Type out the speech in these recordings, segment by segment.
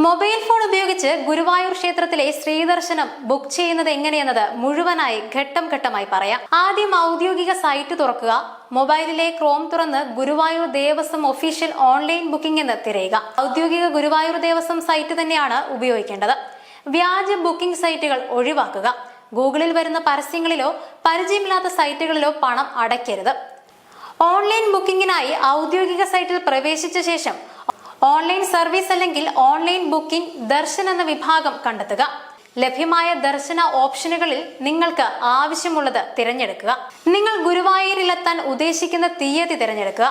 Mobile phone ഉപയോഗിച്ച് ഗുരുവായൂർ ക്ഷേത്രത്തിലെ Sreedarshanam book ചെയ്യുന്നത് എങ്ങനെയെന്നത് മുഴുവനായി ഘട്ടം ഘട്ടമായി പറയാം. ആദ്യം ഔദ്യോഗിക സൈറ്റ് തുറക്കുക. മൊബൈലിലെ ക്രോം തുറന്ന് Guruvayur Devaswom official online booking എന്ന് തിരയുക. ഔദ്യോഗിക ഗുരുവായൂർ ദേവസ്വം സൈറ്റ് തന്നെയാണ് ഉപയോഗിക്കേണ്ടത്. വ്യാജ ബുക്കിംഗ് സൈറ്റുകൾ ഒഴിവാക്കുക. ഗൂഗിളിൽ വരുന്ന പരസ്യങ്ങളിലോ പരിചയമില്ലാത്ത സൈറ്റുകളിലോ പണം അടയ്ക്കരുത്. ഓൺലൈൻ ബുക്കിംഗിനായി ഔദ്യോഗിക സൈറ്റിൽ പ്രവേശിച്ച ശേഷം ഓൺലൈൻ സർവീസ് അല്ലെങ്കിൽ ഓൺലൈൻ ബുക്കിംഗ് ദർശൻ എന്ന വിഭാഗം കണ്ടെത്തുക. ലഭ്യമായ ദർശന ഓപ്ഷനുകളിൽ നിങ്ങൾക്ക് ആവശ്യമുള്ളത് തിരഞ്ഞെടുക്കുക. നിങ്ങൾ ഗുരുവായൂരിലെത്താൻ ഉദ്ദേശിക്കുന്ന തീയതി തിരഞ്ഞെടുക്കുക.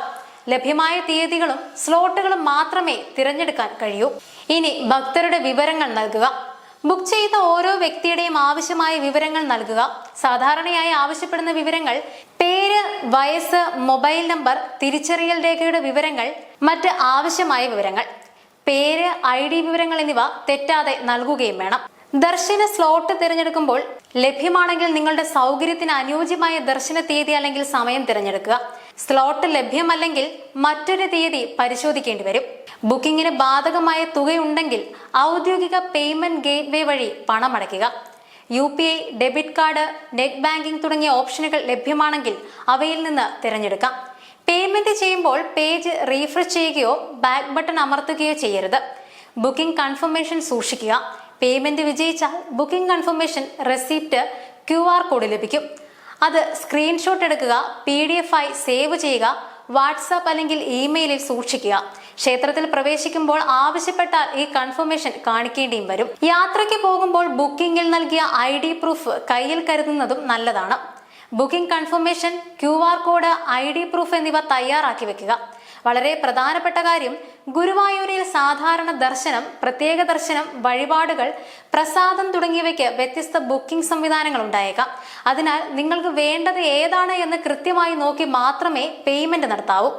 ലഭ്യമായ തീയതികളും സ്ലോട്ടുകളും മാത്രമേ തിരഞ്ഞെടുക്കാൻ കഴിയൂ. ഇനി ഭക്തരുടെ വിവരങ്ങൾ നൽകുക. ബുക്ക് ചെയ്ത ഓരോ വ്യക്തിയുടെയും ആവശ്യമായ വിവരങ്ങൾ നൽകുക. സാധാരണയായി ആവശ്യപ്പെടുന്ന വിവരങ്ങൾ പേര്, വയസ്സ്, മൊബൈൽ നമ്പർ, തിരിച്ചറിയൽ രേഖയുടെ വിവരങ്ങൾ, മറ്റ് ആവശ്യമായ വിവരങ്ങൾ, പേര്, ID വിവരങ്ങൾ എന്നിവ തെറ്റാതെ നൽകുകയും വേണം. ദർശന സ്ലോട്ട് തിരഞ്ഞെടുക്കുമ്പോൾ ലഭ്യമാണെങ്കിൽ നിങ്ങളുടെ സൗകര്യത്തിന് അനുയോജ്യമായ ദർശന തീയതി അല്ലെങ്കിൽ സമയം തിരഞ്ഞെടുക്കുക. സ്ലോട്ട് ലഭ്യമല്ലെങ്കിൽ മറ്റൊരു തീയതി പരിശോധിക്കേണ്ടി വരും. ബുക്കിങ്ങിന് ബാധകമായ തുകയുണ്ടെങ്കിൽ ഔദ്യോഗിക പേയ്മെന്റ് ഗേറ്റ്വേ വഴി പണമടയ്ക്കുക. UPI, debit card, net banking തുടങ്ങിയ ഓപ്ഷനുകൾ ലഭ്യമാണെങ്കിൽ അവയിൽ നിന്ന് തിരഞ്ഞെടുക്കാം. പേയ്മെന്റ് ചെയ്യുമ്പോൾ പേജ് റീഫ്രഷ് ചെയ്യുകയോ ബാക്ക് ബട്ടൺ അമർത്തുകയോ ചെയ്യരുത്. ബുക്കിംഗ് കൺഫർമേഷൻ സൂക്ഷിക്കുക. പേയ്മെന്റ് വിജയിച്ചാൽ booking confirmation receipt QR code ലഭിക്കും. അത് സ്ക്രീൻഷോട്ട് എടുക്കുക, PDF ആയി സേവ് ചെയ്യുക, വാട്സാപ്പ് അല്ലെങ്കിൽ ഇമെയിലിൽ സൂക്ഷിക്കുക. ക്ഷേത്രത്തിൽ പ്രവേശിക്കുമ്പോൾ ആവശ്യപ്പെട്ടാൽ ഈ കൺഫർമേഷൻ കാണിക്കേണ്ടിയും വരും. യാത്രയ്ക്ക് പോകുമ്പോൾ ബുക്കിംഗിൽ നൽകിയ ID പ്രൂഫ് കയ്യിൽ കരുതുന്നതും നല്ലതാണ്. Booking confirmation, QR code, ID proof എന്നിവ തയ്യാറാക്കി വെക്കുക. വളരെ പ്രധാനപ്പെട്ട കാര്യം, ഗുരുവായൂരിൽ സാധാരണ ദർശനം, പ്രത്യേക ദർശനം, വഴിപാടുകൾ, പ്രസാദം തുടങ്ങിയവയ്ക്ക് വ്യത്യസ്ത ബുക്കിംഗ് സംവിധാനങ്ങൾ ഉണ്ടായേക്കാം. അതിനാൽ നിങ്ങൾക്ക് വേണ്ടത് ഏതാണ് എന്ന് കൃത്യമായി നോക്കി മാത്രമേ പേയ്മെന്റ് നടത്താവൂ.